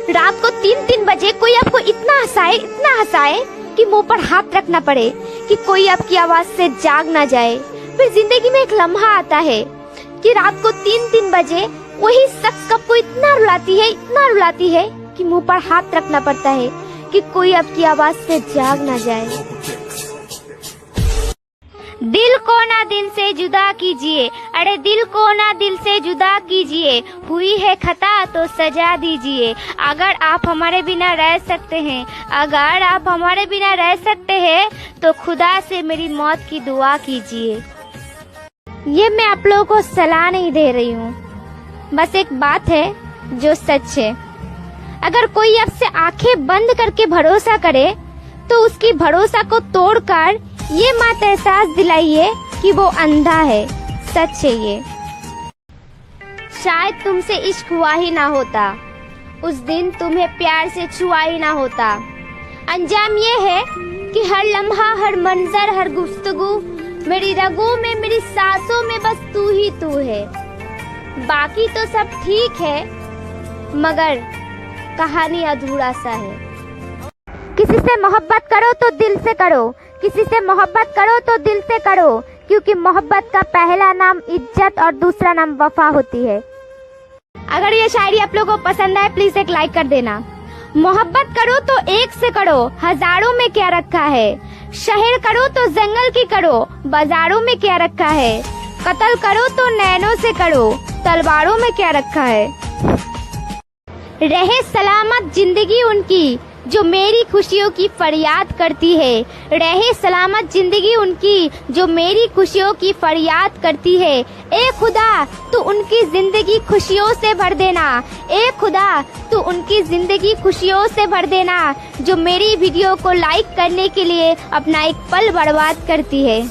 रात को 3-3 बजे कोई आपको इतना हंसाए कि मुंह पर हाथ रखना पड़े कि कोई आपकी आवाज से जाग ना जाए। फिर जिंदगी में एक लम्हा आता है कि रात को 3-3 बजे वही शख्स आपको इतना रुलाती है कि मुंह पर हाथ रखना पड़ता है कि कोई आपकी आवाज से जाग ना जाए। दिल को ना दिल से जुदा कीजिए, अरे दिल को ना दिल से जुदा कीजिए, हुई है खता तो सजा दीजिए। अगर आप हमारे बिना रह सकते हैं तो खुदा से मेरी मौत की दुआ कीजिए। ये मैं आप लोगों को सलाह नहीं दे रही हूँ, बस एक बात है जो सच है। अगर कोई आपसे आंखें बंद करके भरोसा करे तो उसकी भरोसा को तोड़कर ये मत एहसास दिलाइए कि वो अंधा है। सच है ये। शायद तुमसे इश्क हुआ ही ना होता, उस दिन तुम्हें प्यार से छुआ ही ना होता। अंजाम ये है कि हर लम्हा, हर मंजर, हर गुफ्तगू, मेरी रगों में, मेरी सांसों में बस तू ही तू है। बाकी तो सब ठीक है मगर कहानी अधूरा सा है। किसी से मोहब्बत करो तो दिल से करो, किसी से मोहब्बत करो तो दिल से करो, क्योंकि मोहब्बत का पहला नाम इज्जत और दूसरा नाम वफा होती है। अगर ये शायरी आप लोगों को पसंद आए प्लीज एक लाइक कर देना। मोहब्बत करो तो एक से करो, हजारों में क्या रखा है। शहर करो तो जंगल की करो, बाजारों में क्या रखा है। कत्ल करो तो नैनों से करो, तलवारों में क्या रखा है। रहे सलामत जिंदगी उनकी जो मेरी खुशियों की फरियाद करती है, रहे सलामत जिंदगी उनकी जो मेरी खुशियों की फरियाद करती है। ए खुदा तू उनकी जिंदगी खुशियों से भर देना, ए खुदा तू उनकी जिंदगी खुशियों से भर देना, जो मेरी वीडियो को लाइक करने के लिए अपना एक पल बर्बाद करती है।